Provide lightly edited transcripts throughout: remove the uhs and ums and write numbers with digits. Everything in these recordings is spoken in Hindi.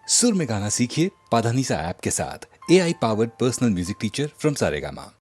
सुर में गाना सीखिए पाधानीसा ऐप के साथ। AI powered personal music teacher from Saregama.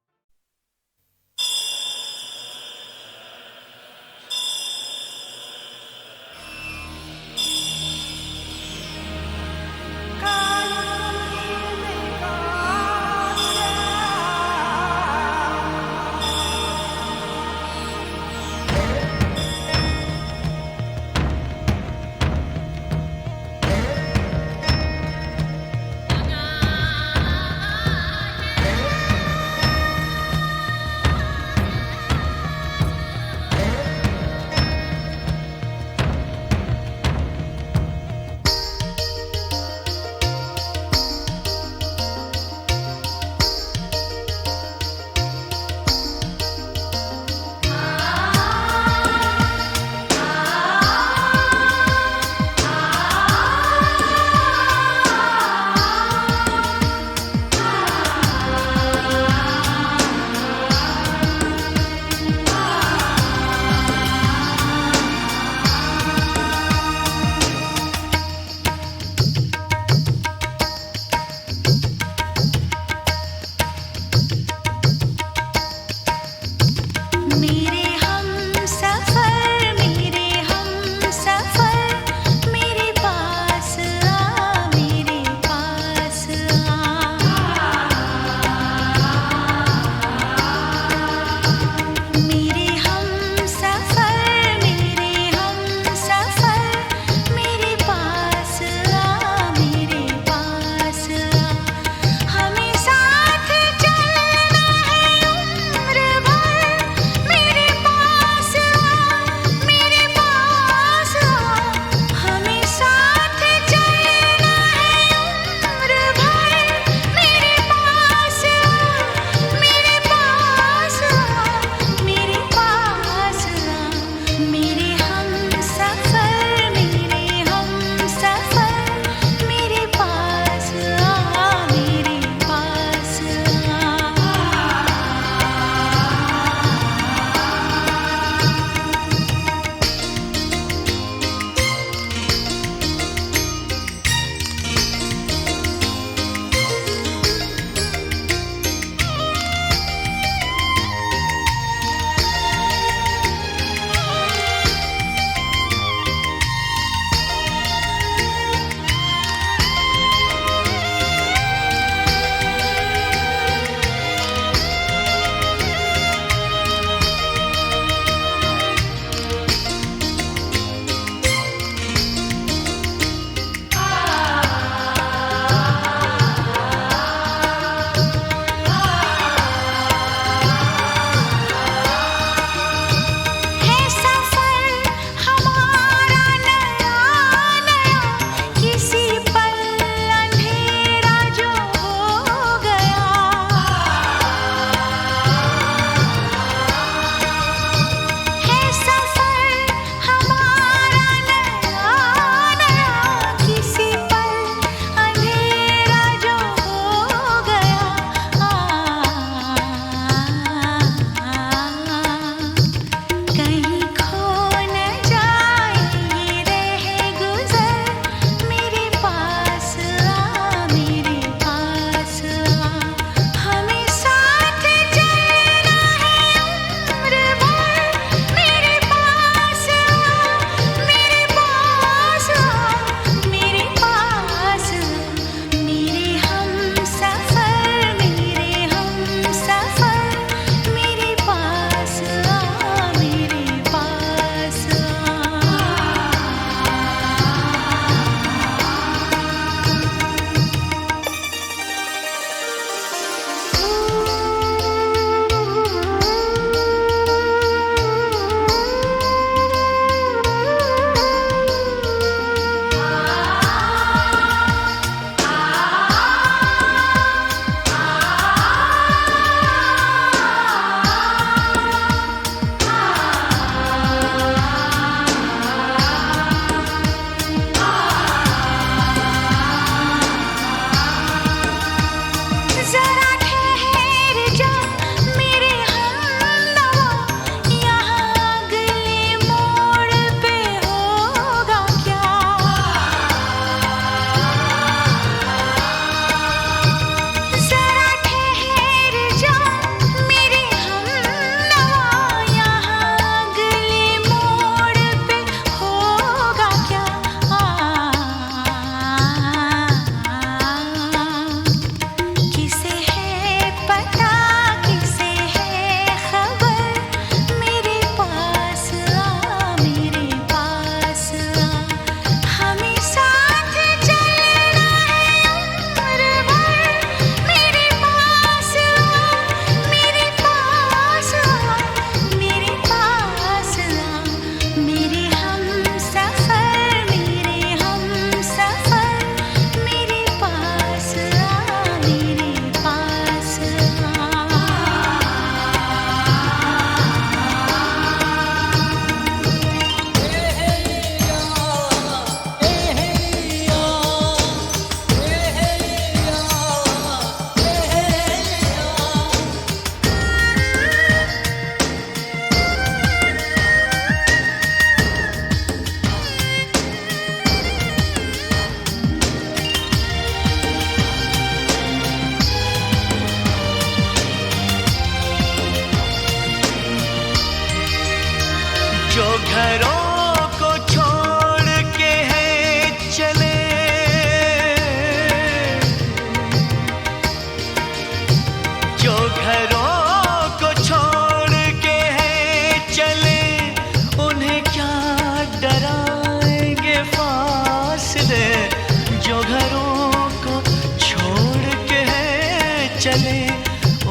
चले,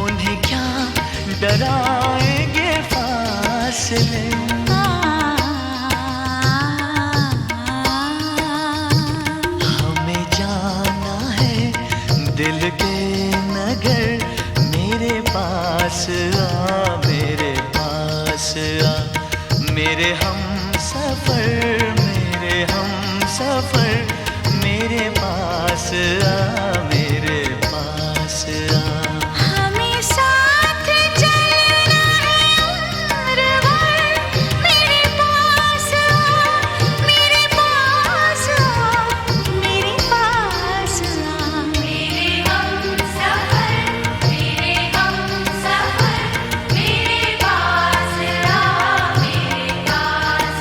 उन्हें क्या डराएंगे फासले। हमें जाना है दिल के नगर, मेरे पास आ, मेरे पास आ, मेरे हम सफर, मेरे हम सफर, मेरे पास आ, मेरे पास आ। हमें साथ चलना है उम्र भर, मेरे पास आ, मेरे पास आ, मेरे पास आ। मेरे हम सफर, मेरे हम सफर, मेरे पास आ, मेरे पास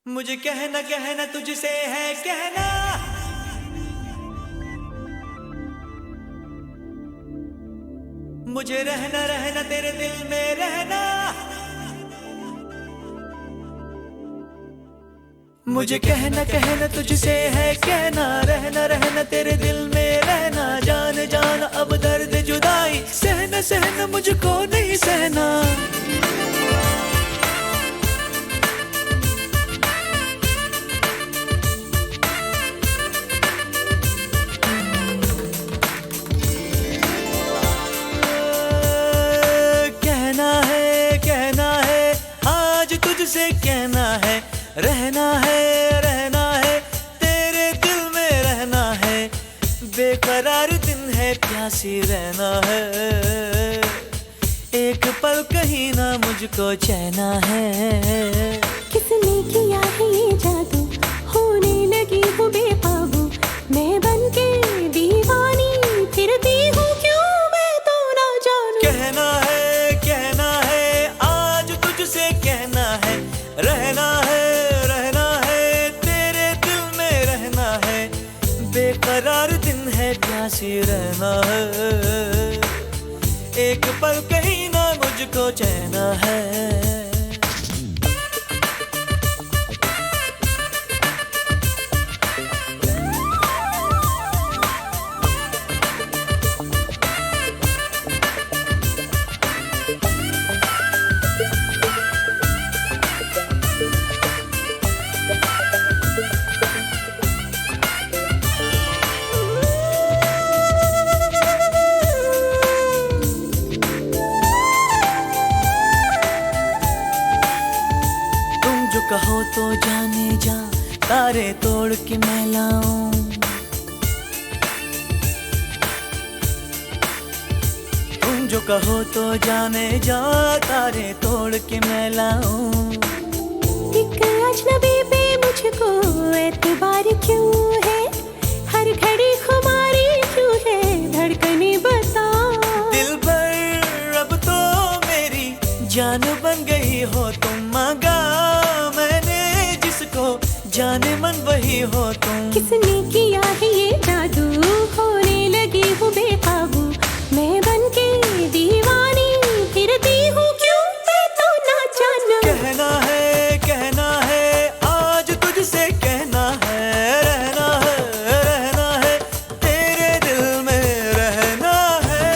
मुझे कहना कहना तुझसे है कहना, मुझे रहना रहना तेरे दिल में रहना। मुझे कहना कहना तुझसे है कहना, रहना रहना तेरे दिल में रहना। जान जान अब दर्द जुदाई, सहना सहना मुझको नहीं सहना। कहना है आज तुझसे कहना है, रहना है तेरे दिल में रहना है। बेकरार दिन है प्यासी रहना है, एक पल कहीं ना मुझको चैना है। किसने किया है ये जादू, होने लगी हूँ बेकाबू, मैं बनके दीवानी फिरती हूँ, क्यों मैं तो ना जानूं। कहना है आज तुझसे कहना है, रहना है तेरे दिल में रहना है। बेकरार दिन है प्यासी रहना है, एक पल कहीं ना मुझको चैना है। कहो तो जाने जा, तारे तोड़ के मैं लाऊं। तुम जो कहो तो जाने जा, तारे तोड़ के मैं लाऊं। एक अजनबी पे मुझको एतबार क्यों है, हर घड़ी खुमारी क्यों है, धड़कने बता। दिल भर अब तो मेरी जान बन गई हो तुम, मांगा जाने मन वही हो तुम। किसने किया है ये जादू, होने लगी हूँ बेकाबू, मैं बनके दीवानी फिरती हूँ, क्यों मैं तो ना जानूं। कहना है आज तुझसे कहना है, रहना है तेरे दिल में रहना है।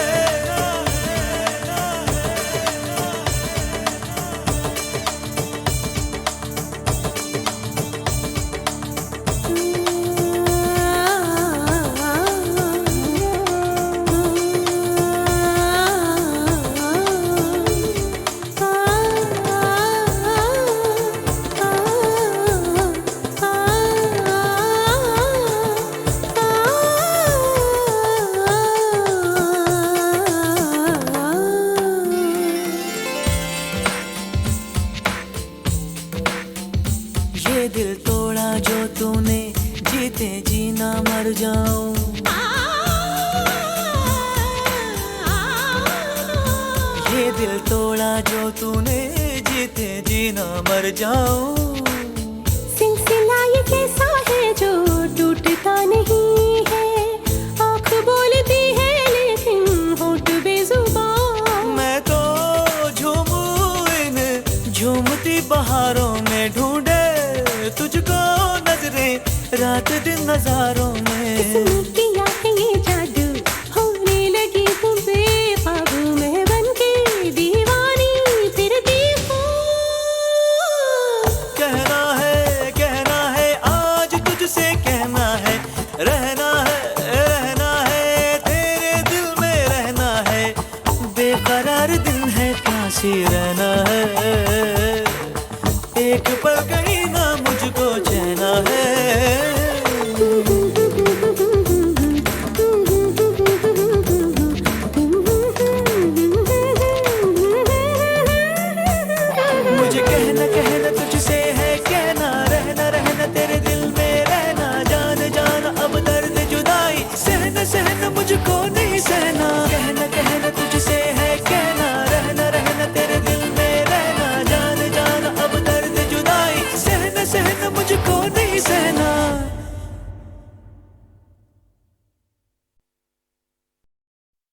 ये दिल तोड़ा जो तूने, जीते जीना मर जाऊं। ये दिल तोड़ा जो तूने, जीते जीना मर जाऊं। सिलसिला ये कैसा है जो टूटता नहीं है, आँख बोल रात दिन नजारों में। किसने किया है ये जादू, होने लगी हूँ बेकाबू, मैं बनके दीवानी फिरती हूँ। कहना है आज तुझसे कहना है, रहना है तेरे दिल में रहना है, बेकरार दिन है प्यासी रहना है, एक पल कहीं ना मुझको चैना है। मुझे कहना तुझसे है कहना, रहना तेरे दिल में रहना, जान अब दर्द जुदाई सहना मुझको नहीं सहना। कहना तुझसे है कहना, रहना तेरे दिल में रहना, जान अब दर्द जुदाई सहना मुझको नहीं सहना।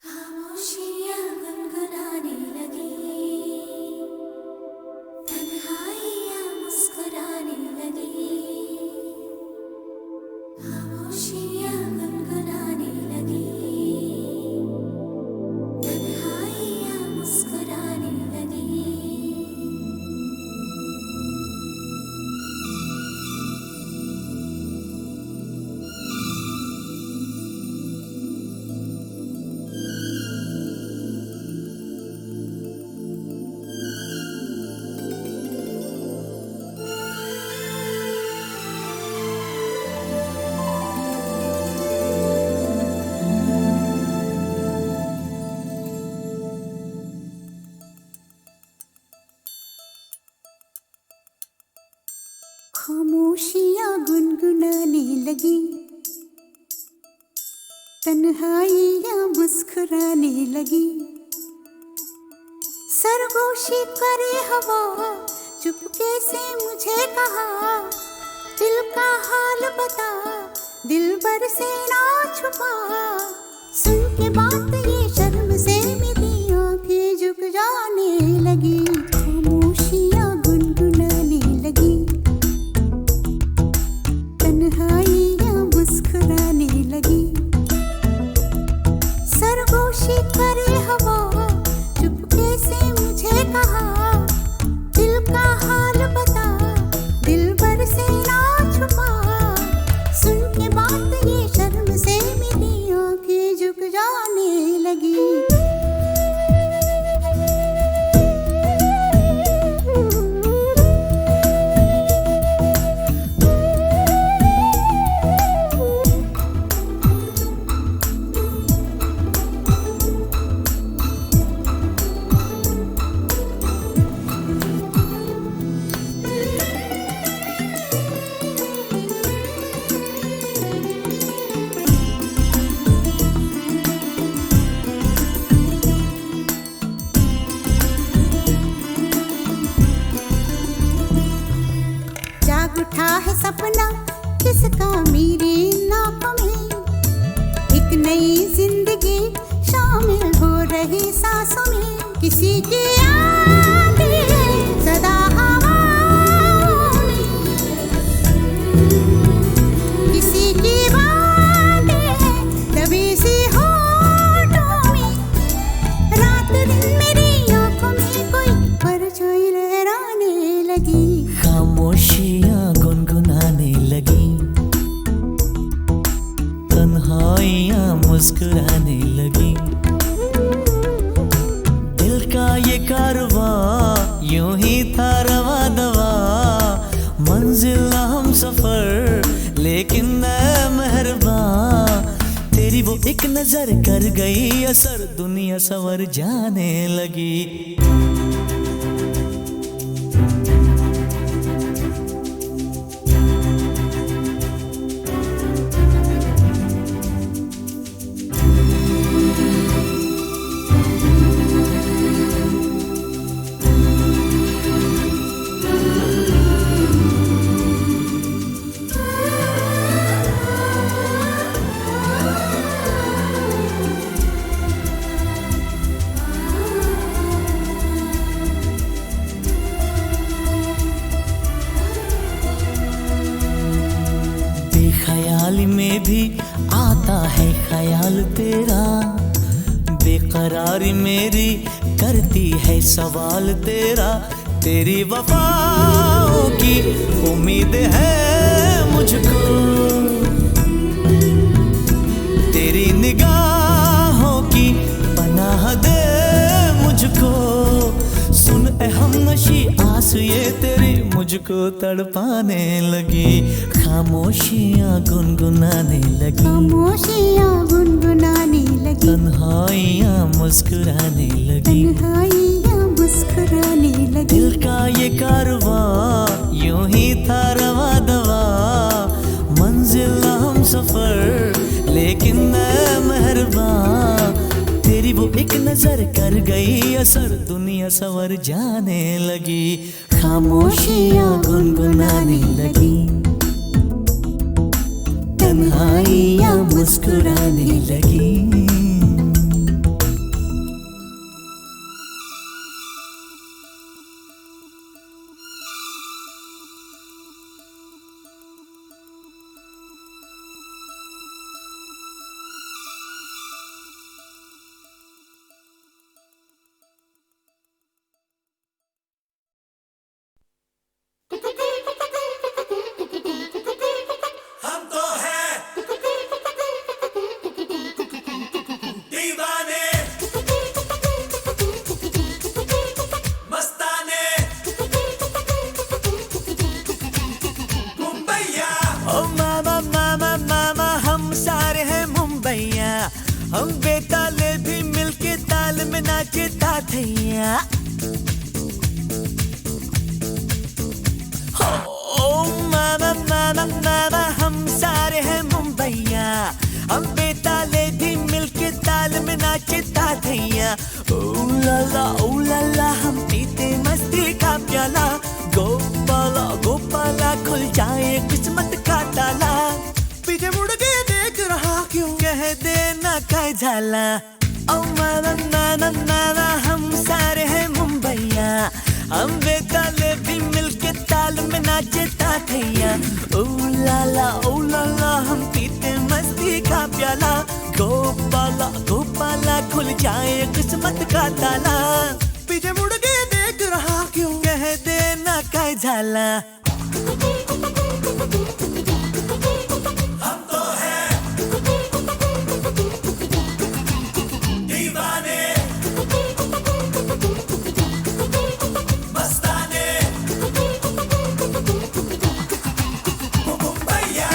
खामोशियाँ गुनगुनाने लगी, तन्हाइयाँ मुस्कुराने लगी, खामोशियाँ गुनगुनाने लगी, तन्हाइयाँ मुस्कुराने लगी। खामोशियाँ गुनगुनाने लगी, तन्हाइयाँ मुस्कुराने लगी, सरगोशी करे हवा चुपके से मुझे कहा, दिल का हाल बता दिल भर से ना छुपा। सुन के बात ये शर्म से मेरी आंखें झुक जाने लगी, खामोशियाँ गुनगुनाने लगी, तन्हाइयाँ मुस्कुराने लगी, सरगोशी करे हवा चुपके से मुझे कहा, दिल का हाल बता दिल भर से ना छुपा। सुन के बात ये शर्म से मेरी आंखें झुक जाने लगी। उठा है सपना किसका मेरे नाकों में, एक नई जिंदगी शामिल हो रही सांसों में, किसी की आंधी सदा हवाओं में, किसी की बातें दबी सी होठों में, रात दिन मेरी आंखों में कोई परछाई लहराने लगी। खामोशियाँ गुनगुनाने लगी, तन्हाइयाँ मुस्कुराने लगी, दिल का ये कारवां यूं ही था रवा दवा, मंजिल हम सफर लेकिन ऐ मेहरबान, तेरी वो एक नजर कर गई असर, दुनिया संवर जाने लगी। ख्याल में भी आता है ख्याल तेरा, बेकरारी मेरी करती है सवाल तेरा, तेरी वफाओं की उम्मीद है मुझको, तेरी निगाहों की पनाह दे मुझको, सुन ए हमनशी आस ये तेरी मुझको तड़पाने लगी, खामोशियाँ गुनगुनाने लगी, खामोशियाँ गुनगुनाने लगी, तन्हाइयाँ मुस्कुराने लगी, तन्हाइयाँ मुस्कुराने लगी। दिल का ये कारवां यूं ही था रवा दवा, मंजिल हम सफर लेकिन मैं मेहरबान, तेरी वो एक नजर कर गई असर, दुनिया सवर जाने लगी, खामोशियाँ गुनगुनाने लगी, तन्हाइयाँ मुस्कुराने लगी। हम तो हैं दीवाने, मस्ताने, मुंबईया। ओ मामा मामा मामा हम सारे हैं मुंबईया, हम बेताले भी मिलके ताल में नाचे ताथैया। ओ मामा मामा मामा हम सारे हैं मुंबईया, हम बेताले भी मिलके ताल में नाचे ताथैया। ओ लाला हम पीते मस्ती का प्याला, गोपाला गोपाला खुल जाए किस्मत का ताला, पीछे मुड़ के देख रहा क्यों, कह देना काय झाला। ओ मामा मामा मामा हम सारे हैं मुंबईया, हम बेताले भी मिलके ताल में नाचे ताथैया। ओ लाला हम पीते मस्ती का प्याला, गोपाला गोपाला खुल जाए किस्मत का ताला, पीछे मुड़ के देख रहा क्यों, कह देना काय झाला। हम तो हैं दीवाने, मस्ताने, मुंबईया।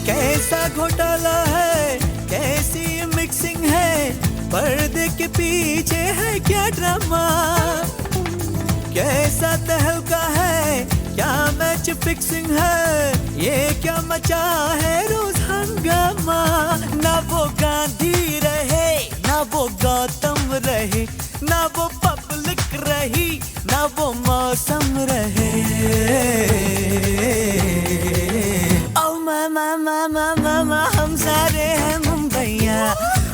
कैसा घोटाला है, कैसी मिक्सिंग है, पर्दे के पीछे है क्या ड्रामा, कैसा तहलका है, क्या मैच फिक्सिंग है, ये क्या मचा है रोज हंगामा। ना वो गांधी रहे, ना वो गौतम रहे, ना वो पब्लिक रही, ना वो मौसम रहे। ओ मामा मामा मामा हम सारे हैं मुंबईया,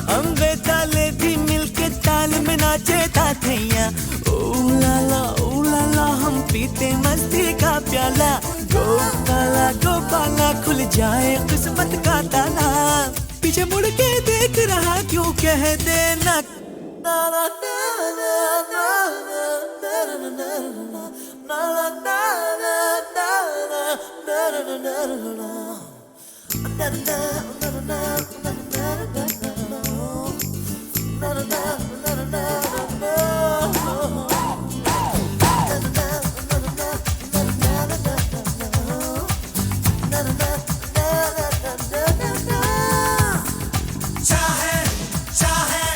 हम बेताले भी मिलके ताल में नाचे ताथैया। ओ लाला हम पीते मस्ती का प्याला, गोपाला गोपाला खुल जाए किस्मत का ताला, पीछे मुड़ के देख रहा क्यों, कह देना ना ना ना ना ना ना ना ना चाहे चाहे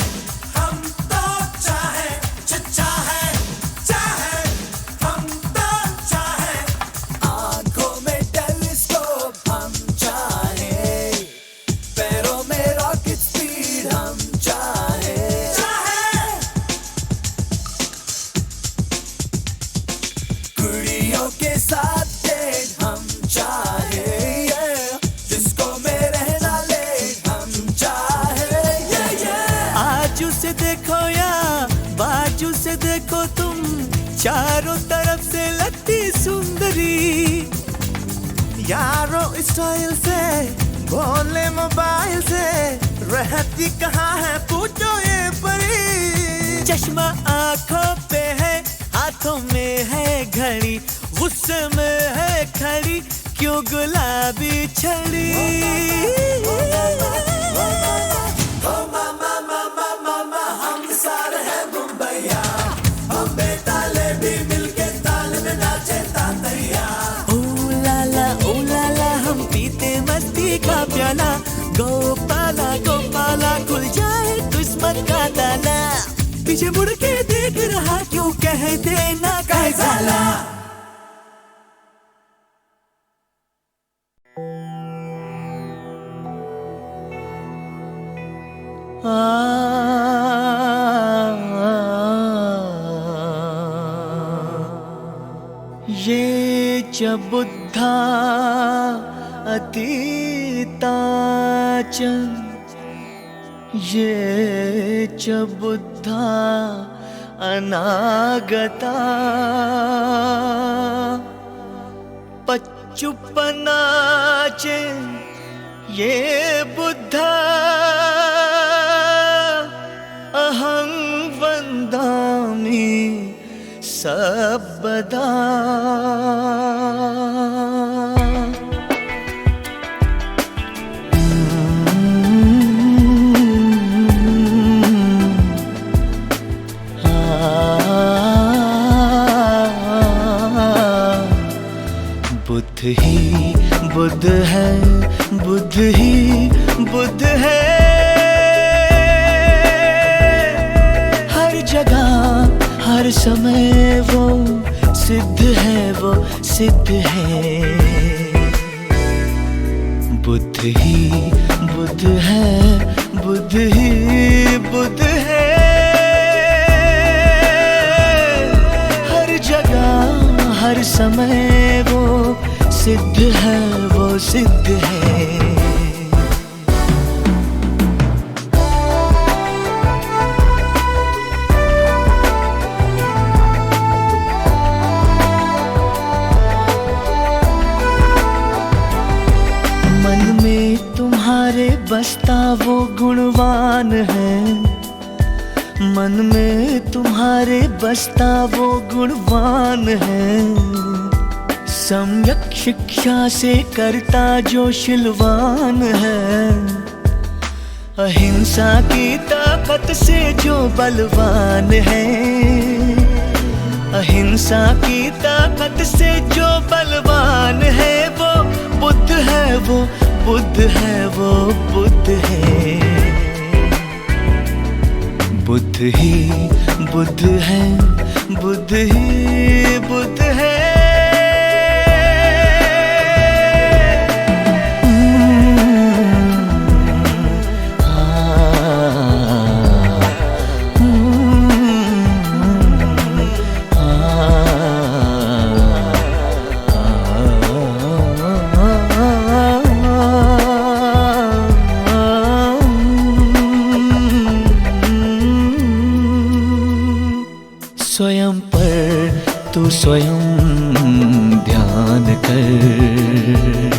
हम तो चाहे, चाहे चाहे हम तो चाहे, आंखों में टेलीस्कोप हम चाहे, पैरों में चारों तरफ से लगती सुंदरी, यारो स्टाइल से बोले मोबाइल से, रहती कहाँ है पूछो ये परी। चश्मा आंखों पे है, हाथों में है घड़ी, गुस्से में है खड़ी, क्यों गुलाबी छड़ी। ओ मामा मामा मामा हम सारे हैं मुंबईया, हम बेताले भी मिलके ताल में नाचे तातैया। ओ लाला हम पीते मस्ती का प्याला, गोपाला गोपाला खुल जाए किस्मत का ताला। पीछे मुड़ के देख रहा क्यों, कह देना कह जाला। ये च बुद्धा अतीताच, ये च बुद्धा अनागता, पच्चुपनाच ये बुद्धा अहं वन्दामि सर्वदा। बुद्ध ही बुद्ध है, बुद्ध ही बुद्ध है, हर जगह हर समय वो सिद्ध है, वो सिद्ध है। बुद्ध ही बुद्ध है, बुद्ध ही बुद्ध है, हर जगह हर समय वो सिद्ध है, वो सिद्ध है। मन में तुम्हारे बसता वो गुणवान है, मन में तुम्हारे बसता वो गुणवान है। सम्यक शिक्षा से करता जो शिलवान है, अहिंसा की ताकत से जो बलवान है, अहिंसा की ताकत से जो बलवान है, वो बुद्ध है, वो बुद्ध है, वो बुद्ध है। बुद्ध ही बुद्ध है, बुद्ध ही बुद्ध है, स्वयं पर तू स्वयं ध्यान कर,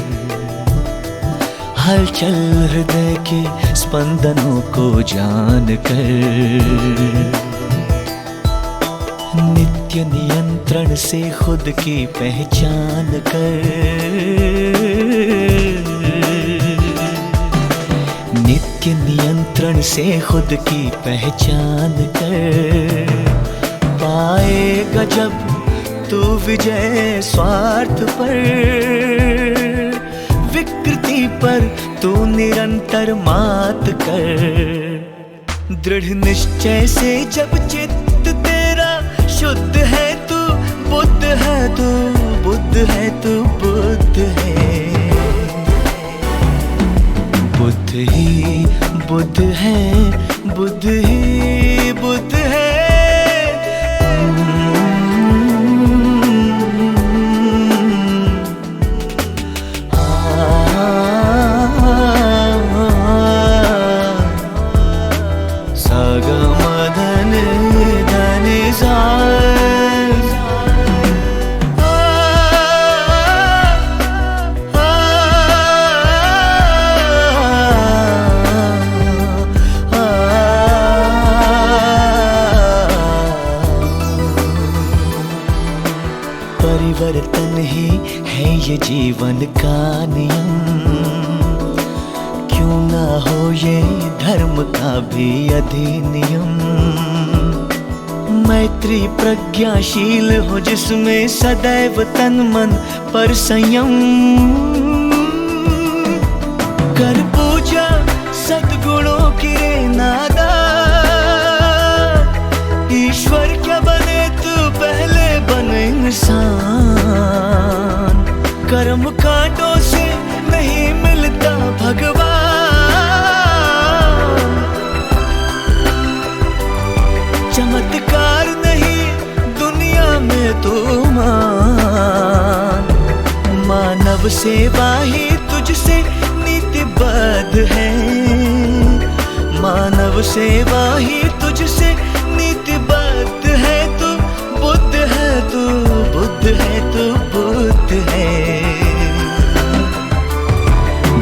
हलचल हृदय के स्पंदनों को जान कर, नित्य नियंत्रण से खुद की पहचान कर, नित्य नियंत्रण से खुद की पहचान कर। पाएगा जब तू विजय स्वार्थ पर, विकृति पर तू निरंतर मात कर। दृढ़ निश्चय से जब चित्त तेरा शुद्ध है, तू बुद्ध है, तू बुद्ध है, तू बुद्ध है। बुद्ध ही बुद्ध है, बुद्ध ही बुद्ध है। सा ग म ध नि ध नि सा जीवन का नियम, क्यों ना हो ये धर्म का भी अधिनियम। मैत्री प्रज्ञाशील हो जिसमें सदैव तन मन पर संयम। कर पूजा सद्गुणों की रे नादा, ईश्वर क्या बने तू पहले बन इंसान। कर्म कांटों से नहीं मिलता भगवान, चमत्कार नहीं दुनिया में तो मान। मानव सेवा ही तुझसे नीतिबद्ध है, मानव सेवा ही तुझसे नीतिबद्ध है। तू बुद्ध है, तू बुद्ध है, तू बुद्ध है।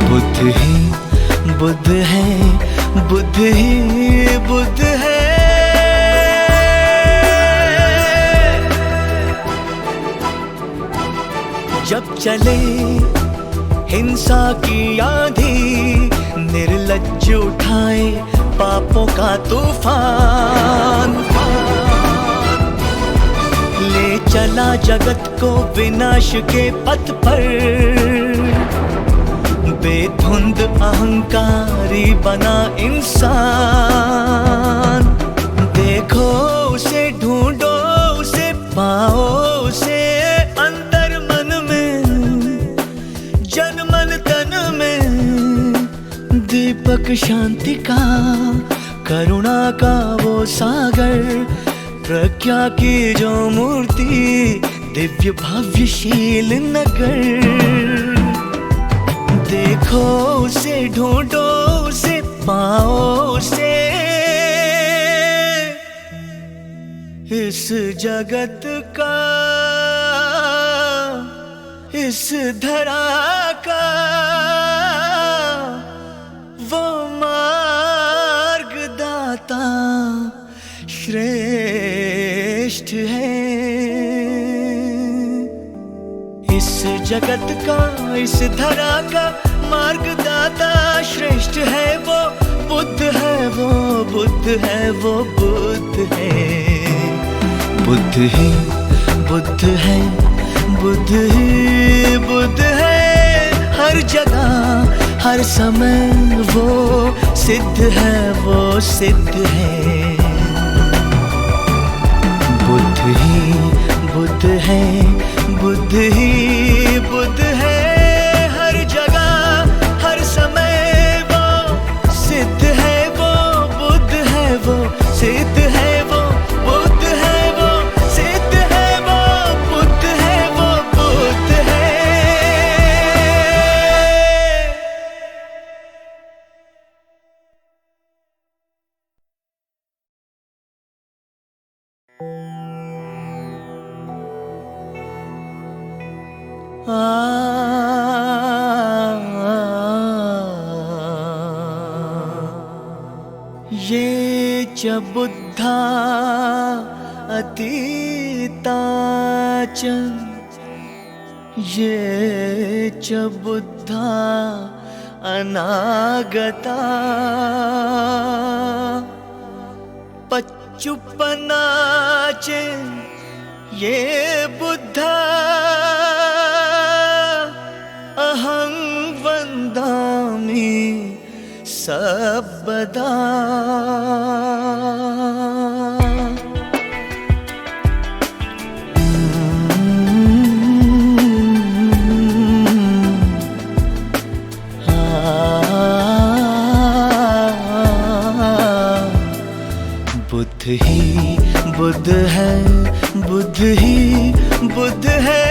बुद्ध ही बुद्ध है, बुद्ध ही बुद्ध है। जब चले हिंसा की आंधी, निर्लज्ज उठाए पापों का तूफान। ले चला जगत को विनाश के पथ पर, बेधुंद अहंकारी बना इंसान। देखो उसे, ढूंढो उसे, पाओ उसे अंतर मन में, जन मन तन में। दीपक शांति का, करुणा का वो सागर, प्रज्ञा की जो मूर्ति, दिव्य भव्यशील नगर। देखो उसे, ढूंढो उसे, पाओ उसे इस जगत का, इस धरा का वो मार्गदाता श्रेष्ठ है। इस जगत का, इस धरा का मार्गदाता श्रेष्ठ है। वो बुद्ध है, वो बुद्ध है, वो बुद्ध है। बुद्ध ही बुद्ध है, बुद्ध ही बुद्ध है। हर जगह हर समय वो सिद्ध है, वो सिद्ध है। बुद्ध ही बुद्ध है, बुद्ध ही बुद्ध है। हर जगह हर समय वो सिद्ध है, वो बुद्ध है, वो सिद्ध है। वो बुद्ध है, वो सिद्ध है, वो बुद्ध है, वो बुद्ध है। ये च बुद्धा अतीता च, ये च बुद्धा अनागता। पच्चुपना च ये बुद्धा अहं वन्दामि सर्वदा। बुद्ध ही बुद्ध है, बुद्ध ही बुद्ध है।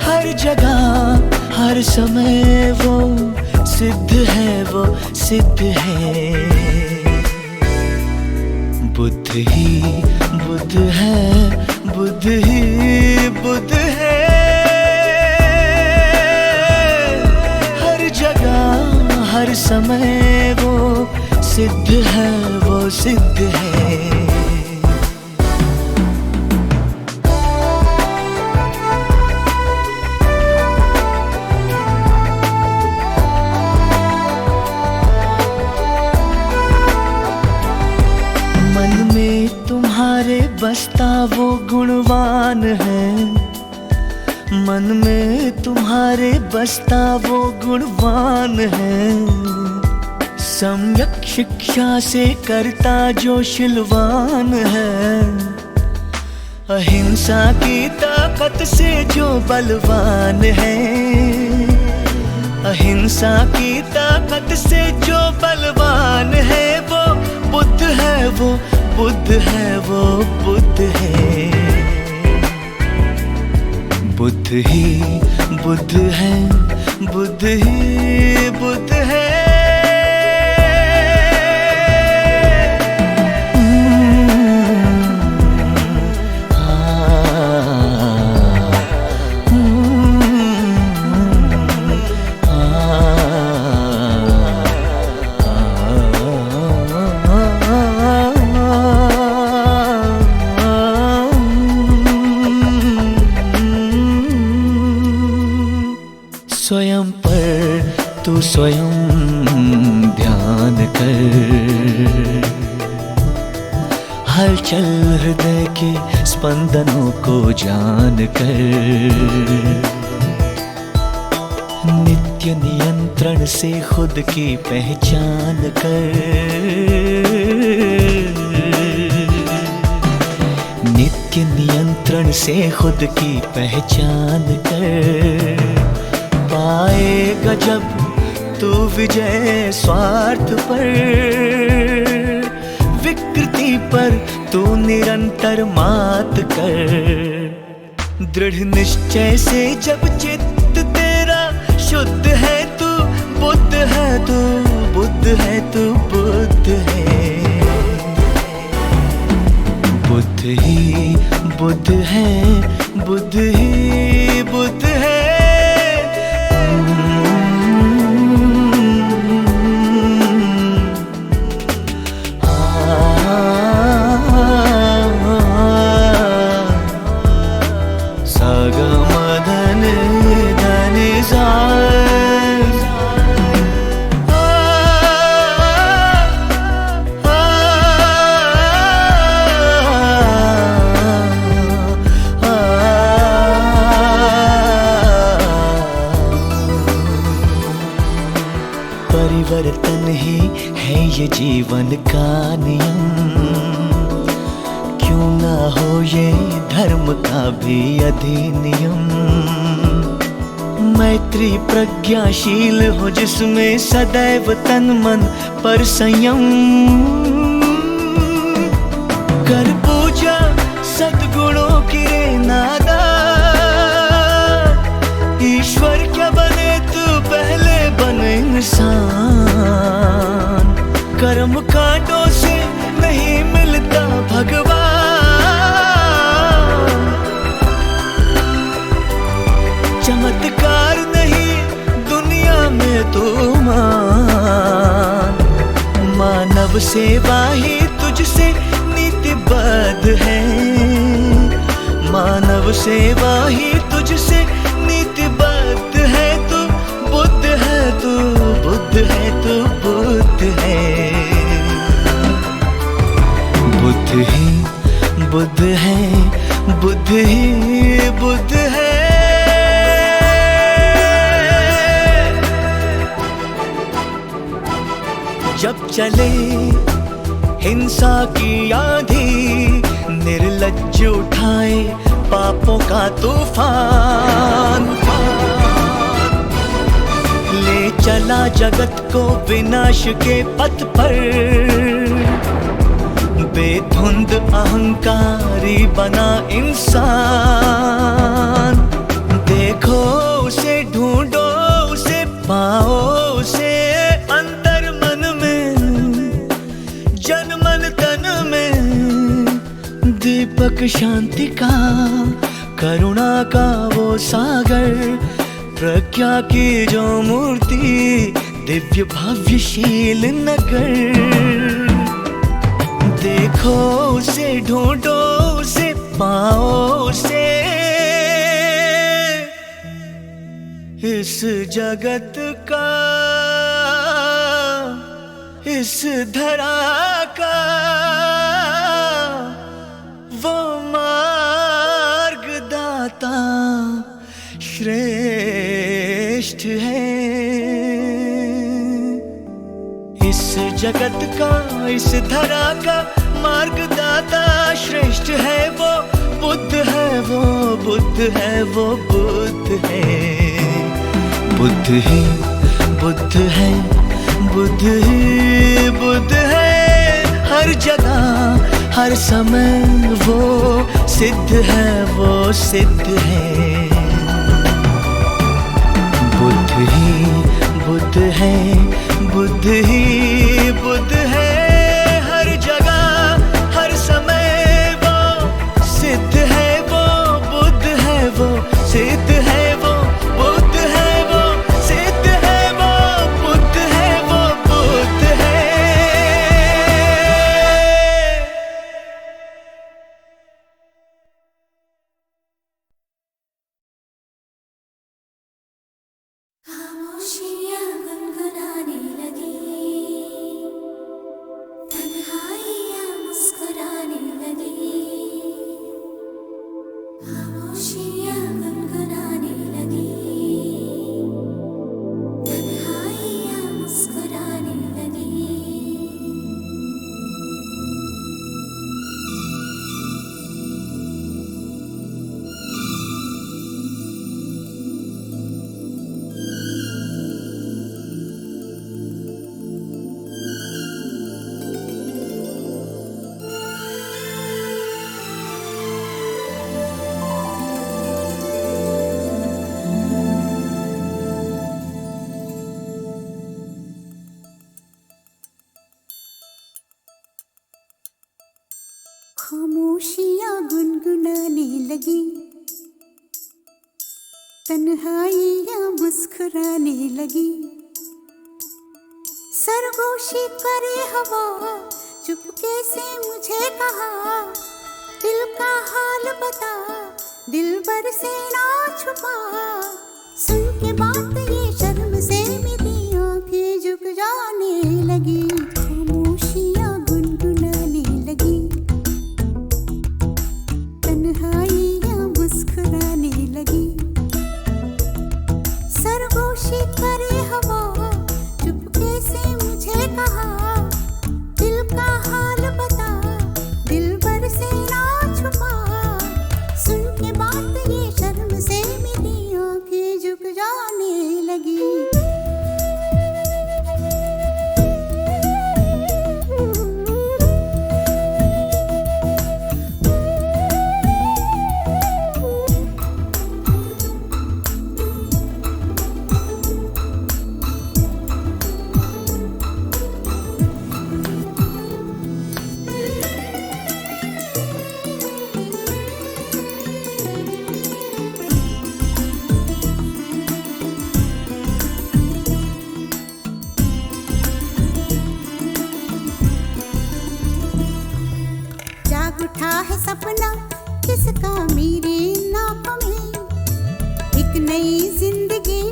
हर जगह हर समय वो सिद्ध है, वो सिद्ध है। बुद्ध ही बुद्ध है, बुद्ध ही बुद्ध है। हर जगह हर समय वो सिद्ध है, वो सिद्ध है। मान है, मन में तुम्हारे बसता वो गुणवान है। सम्यक शिक्षा से करता जो शिलवान है, अहिंसा की ताकत से जो बलवान है। अहिंसा की ताकत से जो बलवान है, वो बुद्ध है, वो बुद्ध है, वो बुद्ध है। बुद्ध ही बुद्ध है, बुद्ध ही बुद्ध है। स्वयं पर तू स्वयं ध्यान कर, हलचल हृदय के स्पंदनों को जान कर। नित्य नियंत्रण से खुद की पहचान कर, नित्य नियंत्रण से खुद की पहचान कर। पाएगा जब तू विजय स्वार्थ पर, विकृति पर तू निरंतर मात कर। दृढ़ निश्चय से जब चित्त तेरा शुद्ध है, तू बुद्ध है, तू बुद्ध है, तू बुद्ध है। बुद्ध ही बुद्ध है, बुद्ध ही बुद्ध है। परिवर्तन ही है ये जीवन का नियम, क्यों ना हो ये धर्म का भी अधिनियम। मैत्री प्रज्ञाशील हो जिसमें सदैव तन मन पर संयम। कर पूजा सद्गुणों की रे नादा, ईश्वर क्या बने तू पहले बन इंसान। कर्म कांडों से नहीं मिलता भगवान, चमत्कार नहीं दुनिया में तो मान। मानव सेवा ही तुझसे नीतिबद्ध है, मानव सेवा ही तुझसे नीतिबद्ध है। तू बुद्ध है, तू बुद्ध है, तू बुद्ध है। बुद्ध ही बुद्ध है, बुद्ध ही बुद्ध है। जब चले हिंसा की आंधी, निर्लज्ज उठाए पापों का तूफान। ले चला जगत को विनाश के पथ पर, बेधुंद अहंकारी बना इंसान। देखो उसे, ढूंढो उसे, पाओ उसे अंतर मन में, जन मन तन में। दीपक शांति का, करुणा का वो सागर, प्रज्ञा की जो मूर्ति, दिव्य भव्यशील नगर। देखो उसे, ढूंढो उसे, पाओ उसे इस जगत का, इस धरा का वो मार्ग श्रेष्ठ है। इस जगत का, इस धरा का मार्गदाता श्रेष्ठ है वो बुद्ध है, वो बुद्ध है, वो बुद्ध है। बुद्ध ही बुद्ध है, बुद्ध ही बुद्ध है। हर जगह हर समय वो सिद्ध है, वो सिद्ध है। बुद्ध ही बुद्ध है, बुद्ध ही बुद्ध है। हर जगह हर समय वो सिद्ध है, वो बुद्ध है, वो सिद्ध है, वो बुद्ध है, वो सिद्ध है, वो बुद्ध है, वो बुद्ध है। खामोशियाँ गुनगुनाने लगी, तन्हाइयाँ मुस्कुराने लगी। खामोशियाँ गुनगुनाने लगी, तन्हाइयाँ मुस्कुराने लगी। खामोशियाँ गुनगुनाने लगी, तन्हाइयाँ मुस्कुराने लगी। सरगोशी करे हवा, चुपके से मुझे कहा, दिल का हाल बता, दिलबर से ना छुपा। सुन के बात ये शर्म से मेरी आंखें झुक जाने लगी। खामोशियाँ गुनगुनाने लगी, तन्हाइयाँ मुस्कुराने लगी। सरगोशी करे हवा, चुपके से मुझे कहा, दिल का हाल बता, दिलबर से ना छुपा। सुन के बात ये शर्म से मेरी आंखें झुक जाने लगी। जाग उठा है सपना किसका मेरी नाकों में, एक नई जिंदगी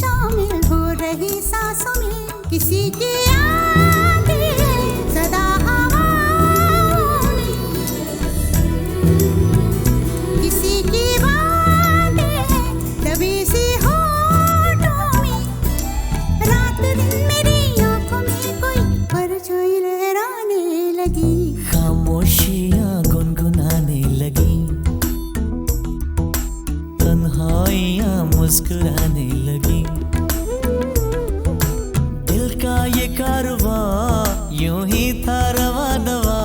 शामिल हो रही सांसों में। किसी की आंखें सदा हवाओं में, किसी की बातें दबी सी होठों में। रात दिन मेरी आंखों में कोई परछाई लहराने लगी। खामोशियाँ गुनगुनाने लगी, तन्हाइयाँ मुस्कुराने लगी। दिल का ये कारवां यूं ही था रवा दवा,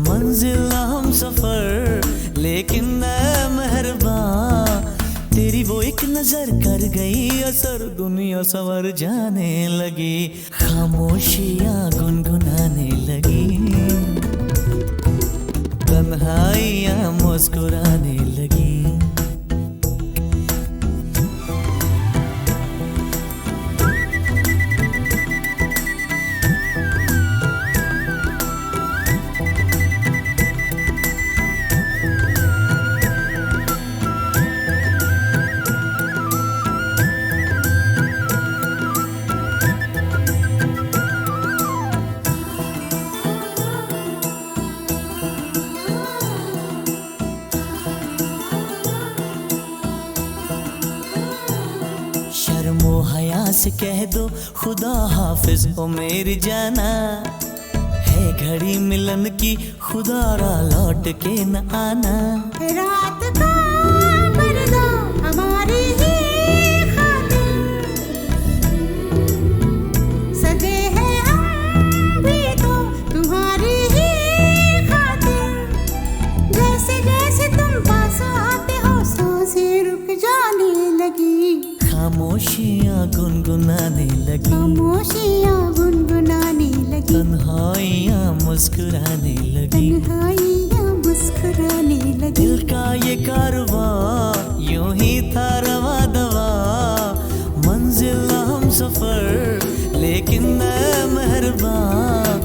मंजिल ना हम सफर लेकिन मैं मेहरबान। तेरी वो एक नजर कर गई असर, दुनिया संवर जाने लगी। खामोशियाँ गुनगुनाने लगी, तन्हाइयाँ मुस्कुराने लगी। से कह दो खुदा हाफिज ओ मेरी जाना, है घड़ी मिलन की खुदा रा लौट के न आना। रात का पर्दा हमारी ही खातिर सजे हैं हम भी तो तुम्हारी ही खातिर। जैसे जैसे तुम पास आते हो सांसें रुक जाने लगी, खामोशियाँ गुनगुनाने लगी, खामोशियाँ गुनगुनाने लगी, तन्हाइयाँ मुस्कुराने लगी, तन्हाइयाँ मुस्कुराने लगी। दिल का ये कारवां यूं ही था रवा दवा, मंजिल हम सफर लेकिन मैं मेहरबान।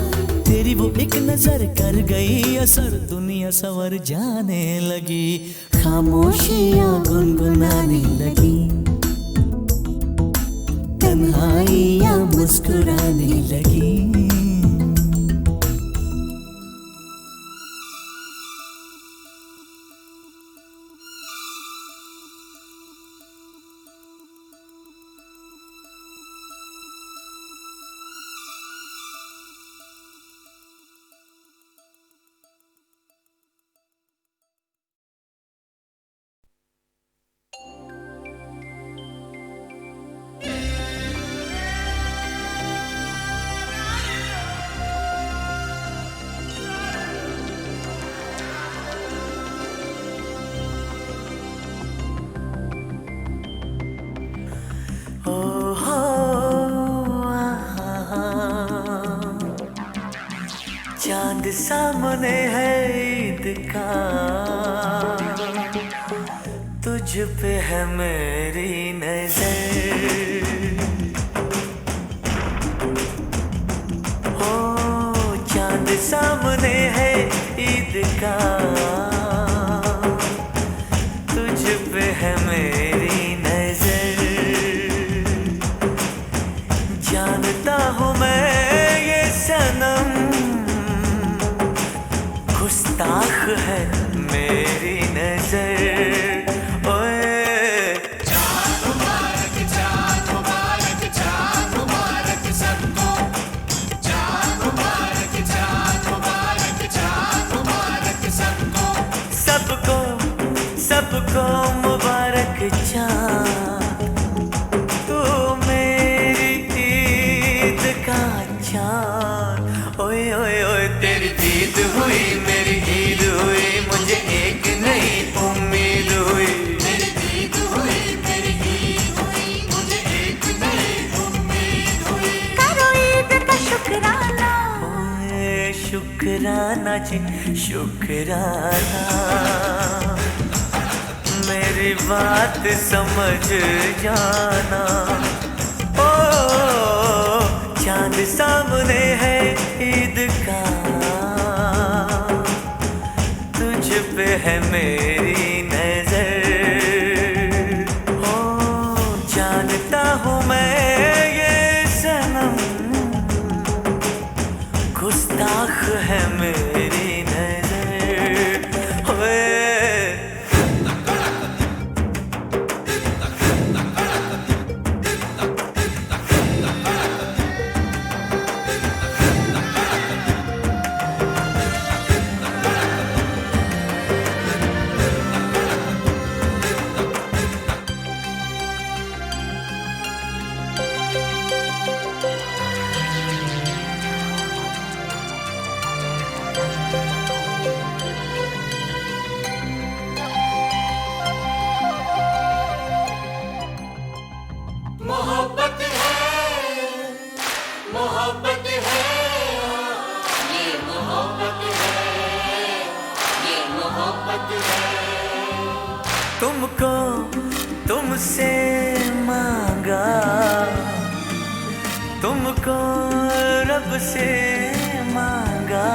तेरी वो एक नजर कर गई असर, दुनिया सवर जाने लगी, खामोशियाँ गुनगुनाने लगी, तन्हाइयाँ मुस्कुराने लगी। चांद सामने है ईद का, तुझ पे है मेरी नजर। हो चांद सामने है ईद का, तुझ पे है मेरी नजर। जानता हूँ मैं ये सनम गुस्ताख है मेरी नजर। ओए चाँद मुबारक सबको, चाँद मुबारक सबको, सबको सबको मुबारक चाँद, तू मेरी ईद का चाँद। ओए ओए ओए तेरी दीद हुई मेरी ईद हुई, मुझे एक नई उम्मीद हुई। मेरी दीद हुई मेरी ईद हुई, मुझे एक नई उम्मीद हुई। करो ईद का शुक्राना, ओए शुक्राना जी शुक्राना, मेरी बात समझ जाना। ओ चांद सामने है ईद का, तुझ पे है मेरी नजर। ओ जानता हूँ मैं ये सनम गुस्ताख है मेरी नजर। ओए तुमको तुमसे मांगा, तुमको रब से मांगा।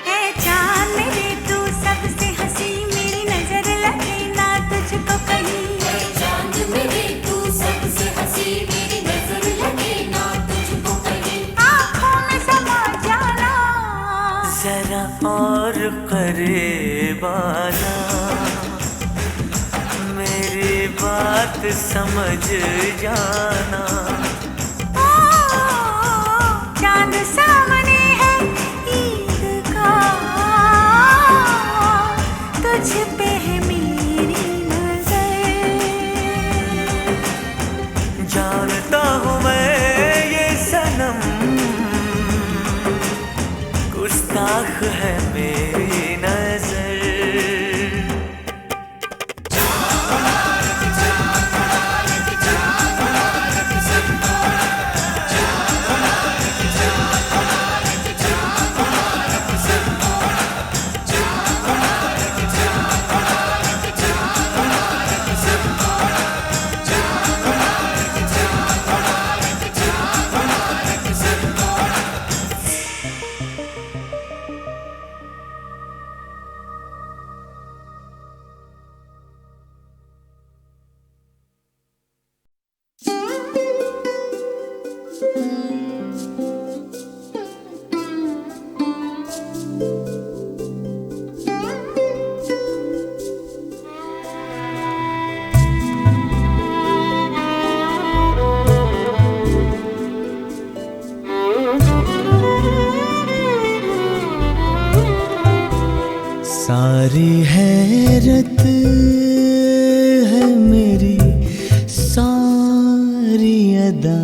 ऐ चाँद मेरे तू सबसे हंसी, मेरी नजर लगे ना तुझको कहीं। ऐ चाँद मेरे तू सबसे हंसी, मेरी नजर लगे ना तुझको कहीं। आँखों में समा जाना, जरा और करीब आना, मेरी बात समझ जाना। चांद सामने है ईद का, तुझ पे है मेरी नजर। जानता हूँ मैं ये सनम, गुस्ताख है मेरी नजर। सारी हैरत है मेरी, सारी अदा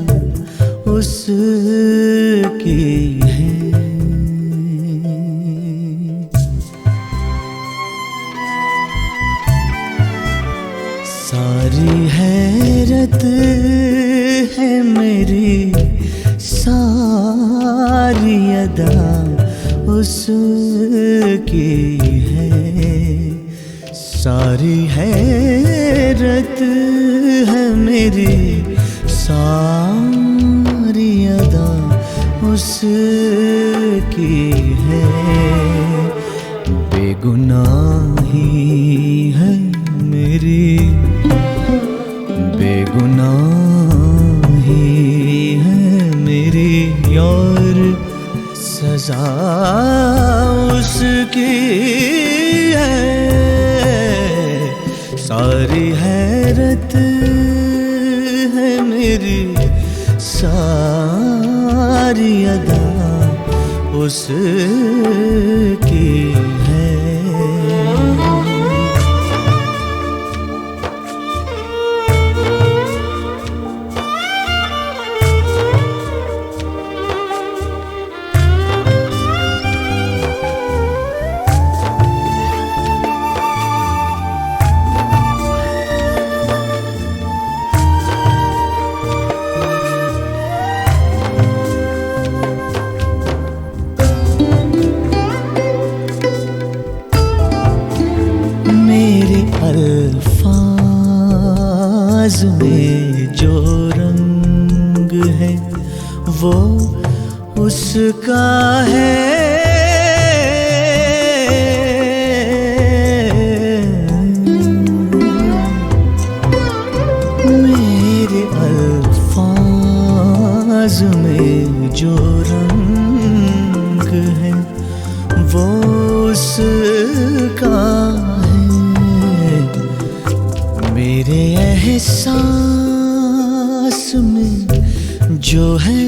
उसकी है। सारी हैरत है मेरी, सारी अदा उसकी है। सारी हैरत है मेरी, सारी अदा उसकी है। बेगुनाही है मेरी, बेगुनाही है मेरी और सजा उसकी है। सारी हैरत है मेरी, सारी अदा उसकी है। अल्फाज में जो रंग है वो उसका है। मेरे अल्फाज में जो रंग है वो उसका है। मेरे एहसास में जो है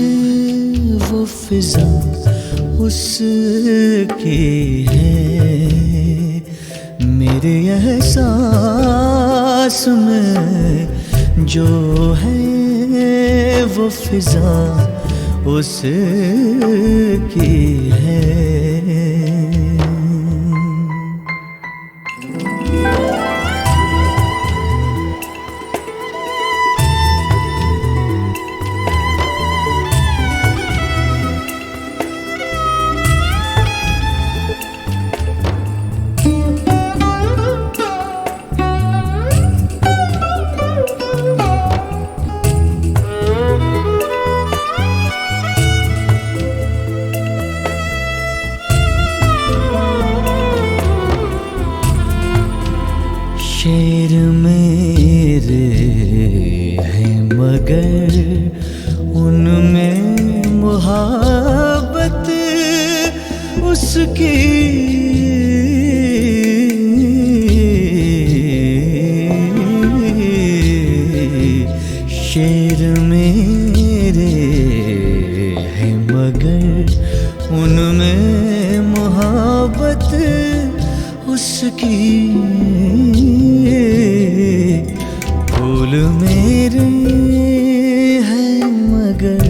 वो फिजा उसकी है। मेरे एहसास में जो है वो फिजा उसकी है। शेर मेरे हैं मगर उनमें मुहब्बत उसकी। शेर मेरे हैं मगर उनमें मोहब्बत उसकी। फूल मेरे हैं मगर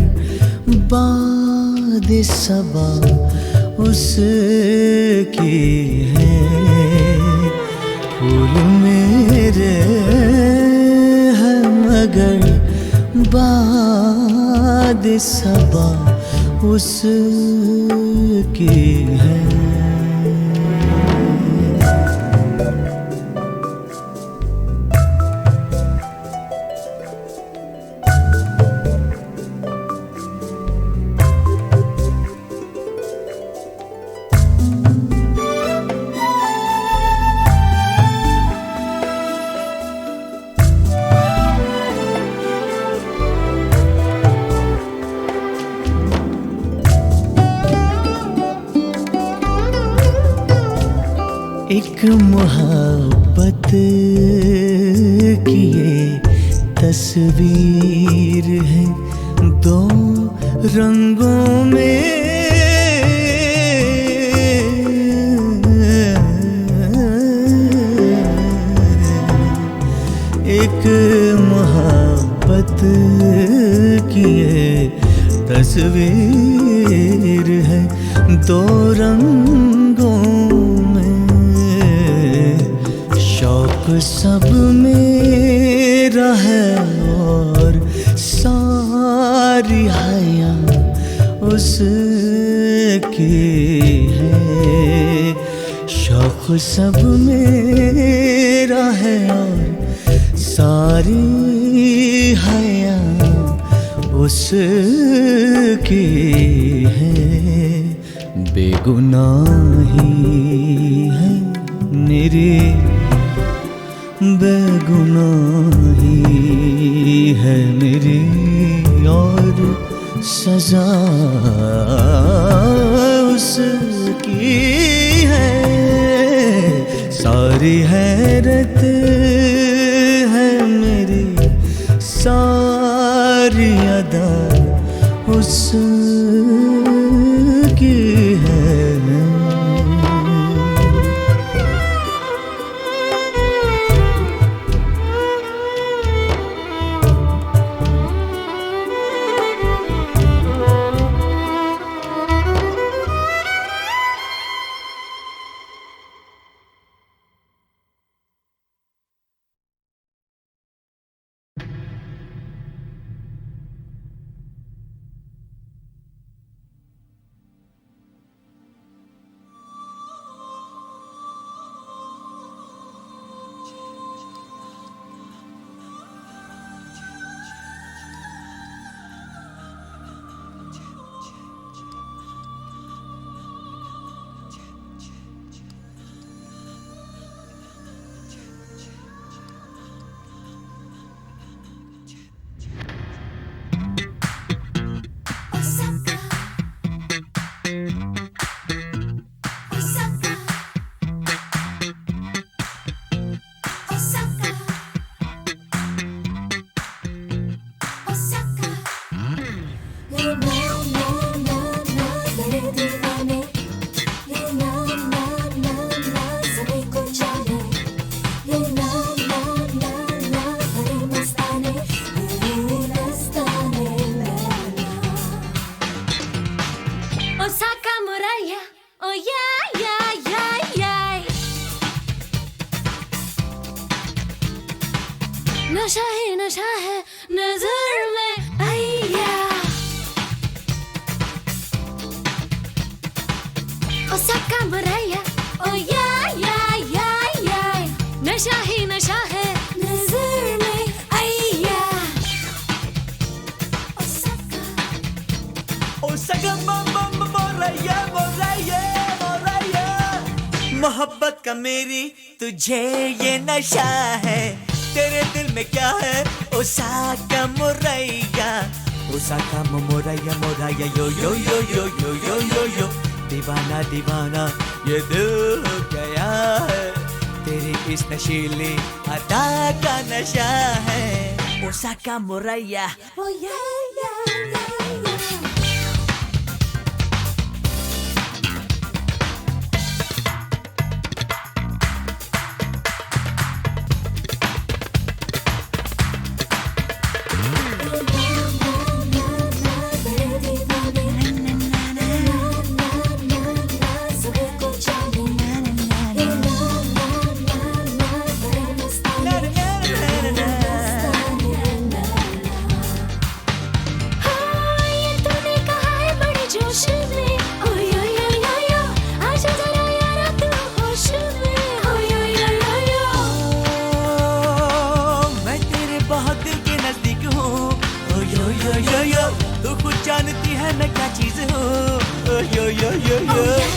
बाद सबा उसकी है। फूल मेरे हैं मगर बाद सबा उसकी है। एक मोहब्बत की ये तस्वीर है दो रंगों में। एक मोहब्बत की ये तस्वीर है दो रंगों में। शौक सब मेरा है और सारी हया उसकी है। शौक सब मेरा है और सारी हया उसकी है। बेगुनाही है मेरी बेगुनाही है मेरी और सजा उसकी है। सारी हैरत है मेरी सारी अदा उसकी है। नशा ही नशा है नजर में आया। ओसाका मुराया ओ या नशा ही नशा है नजर में आया। ओसाका मोराया मोराया मोराया। मोहब्बत का मेरी तुझे ये नशा है। तेरे दिल में क्या है ओसाका मोराया। ओसाका मोराया मोराया यो यो यो यो यो यो यो यो। दीवाना दीवाना ये दिल हो गया है। तेरी इस नशीली अदा का नशा है। Osaka Moraya. Oh yeah, yeah, yeah, yeah. मैं तेरे बहुत दिल के नजदीक हूँ ओ यो तू खुद जानती है मैं क्या चीज हूँ ओ यो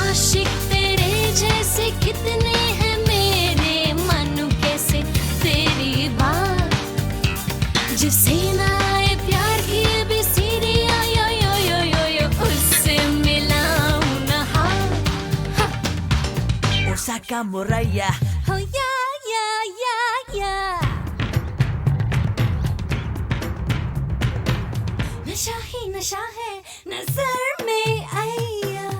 आशिक तेरे जैसे कितने हैं मेरे मानू कैसे तेरी बात जिसे ना आए प्यार की भी सीरी यो उससे मिलाऊं ना Osaka Moraya. Oh yeah. नशा ही नशा है नजर में आया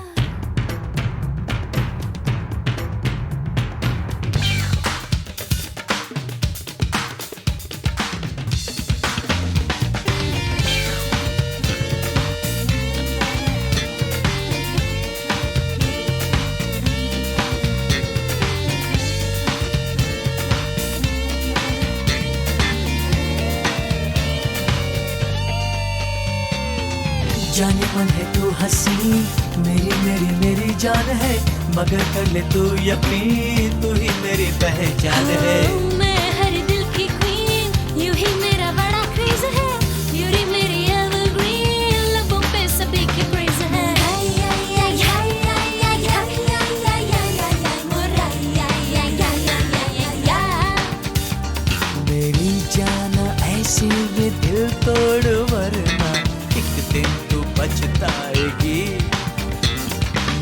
जाने मन है तू हंसी मेरी जान है मगर कर ले तू यकीन तू ही मेरी पहचान है मैं हर दिल की क्वीन यू ही मेरा बड़ा क्रेज है यूरी मेरी एवरग्रीन लबों पे सभी की प्रेज है मेरी जान ऐसी ये दिल तोड़ वरना एक दिन तू पछताएगी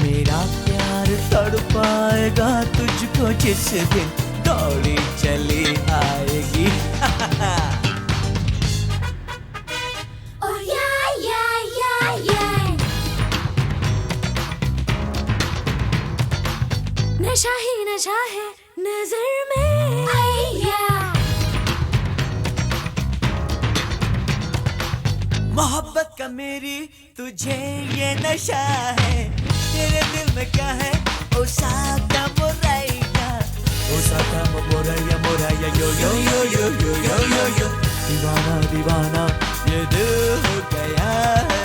मेरा प्यार तड़पाएगा तुझको जिस दिन दौड़ी चली आएगी Oh yeah नशा ही नशा है नजर में आया मोहब्बत का मेरी तुझे ये नशा है तेरे दिल में क्या है ओसाका मोराया यो दीवाना दीवाना ये दिल हो गया है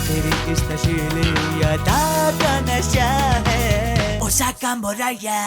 तेरी इस नशीली यादा का नशा है ओसाका मोराया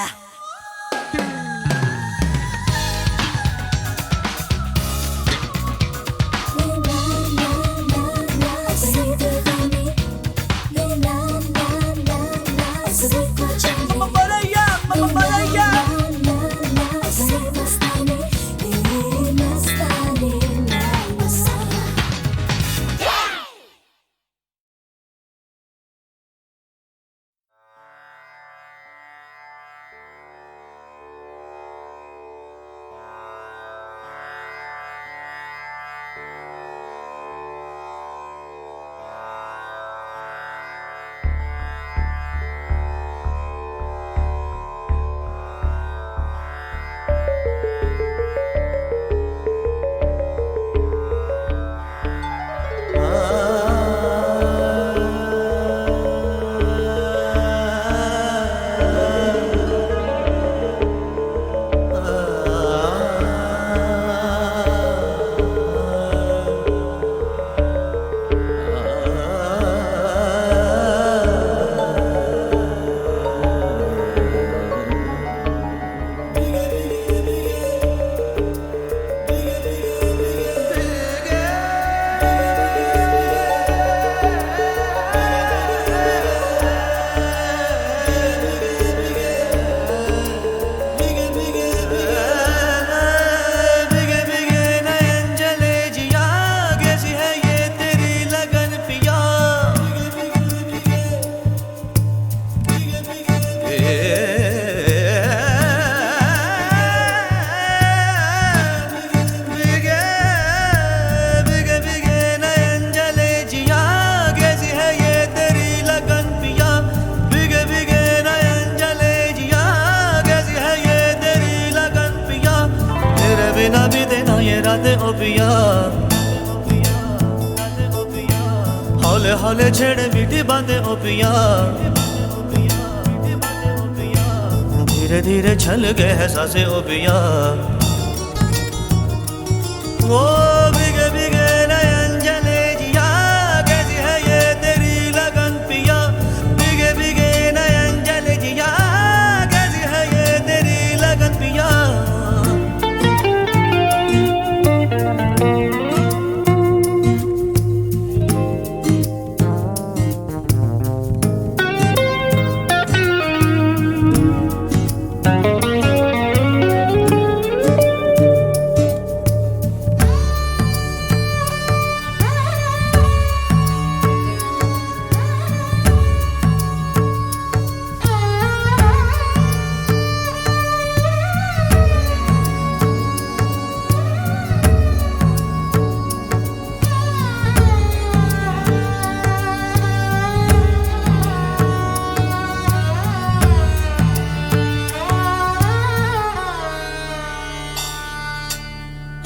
ओ पिया हौले हौले छेड़े मीठी बातें ओ पिया धीरे धीरे छल गए है सांसें ओ पिया वो भीगे भीगे नयन जले जिया कैसी है ये तेरी लगन पिया भीगे भीगे नयन जले जिया कैसी है ये तेरी लगन पिया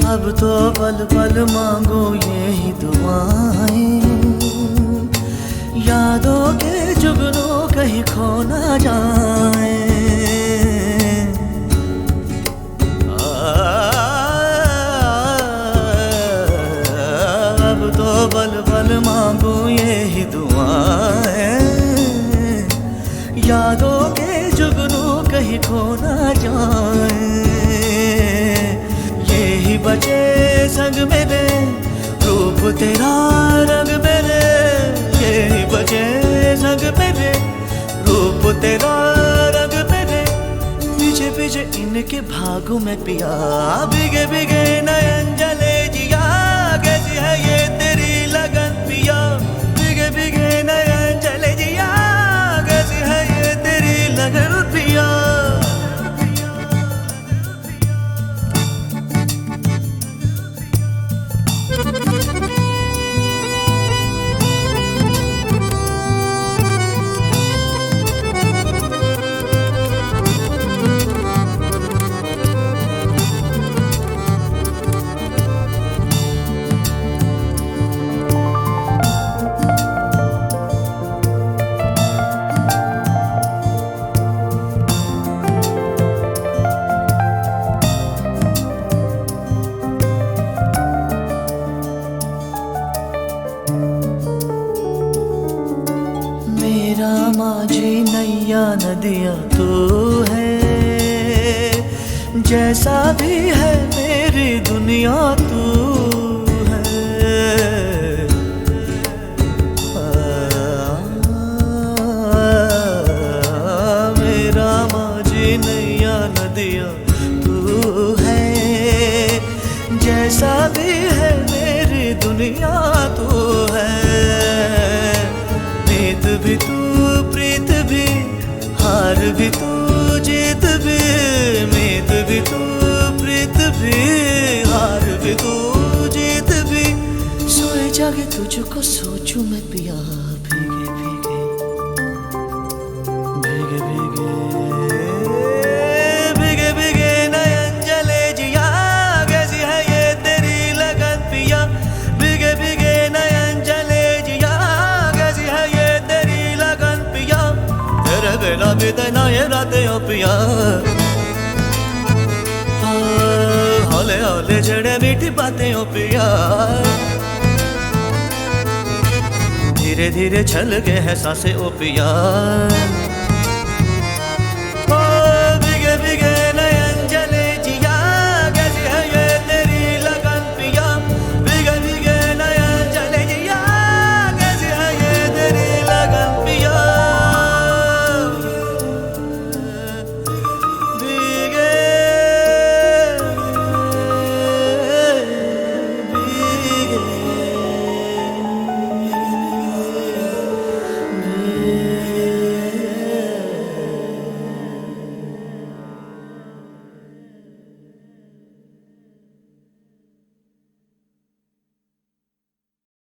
अब तो पल पल मांगो यही दुआएं यादों के जुगनों कहीं खो ना जाए अब तो पल पल मांगो यही दुआएं यादों के जुगनों कहीं खो ना जाए यही बचे संग मेरे रूप तेरा रंग मेरे यही बचे संग मेरे रूप तेरा रंग मेरे पीछे पीछे इनके भागों में पिया भीगे भीगे नयन जले जिया कैसी है ये तेरी लगन पिया भीगे भीगे नयन जले जिया कैसी है ये तेरी लगन पिया मेरा माझी नैया नदिया तू है जैसा भी है मेरी दुनिया तू है मेरा माझी नैया नदिया तू है जैसा भी है मेरी दुनिया तू है भी तू प्रीत भी हार भी तू जीत भी मीत भी तू प्रीत भी हार भी तू जीत भी सोए जागे तुझको सोचूं मैं पिया भीगे भीगे भीगे भीगे भीगे भीगे नयन जले जिया कैसी है ये तेरी लगन पिया भीगे भीगे नयन जले जिया कैसी है ये तेरी लगन पिया तेरे बिना बीते ना ये रातें ओ पिया हौले हौले छेड़े मीठी बातें ओ पिया धीरे धीरे छल गए है सांसें ओ पिया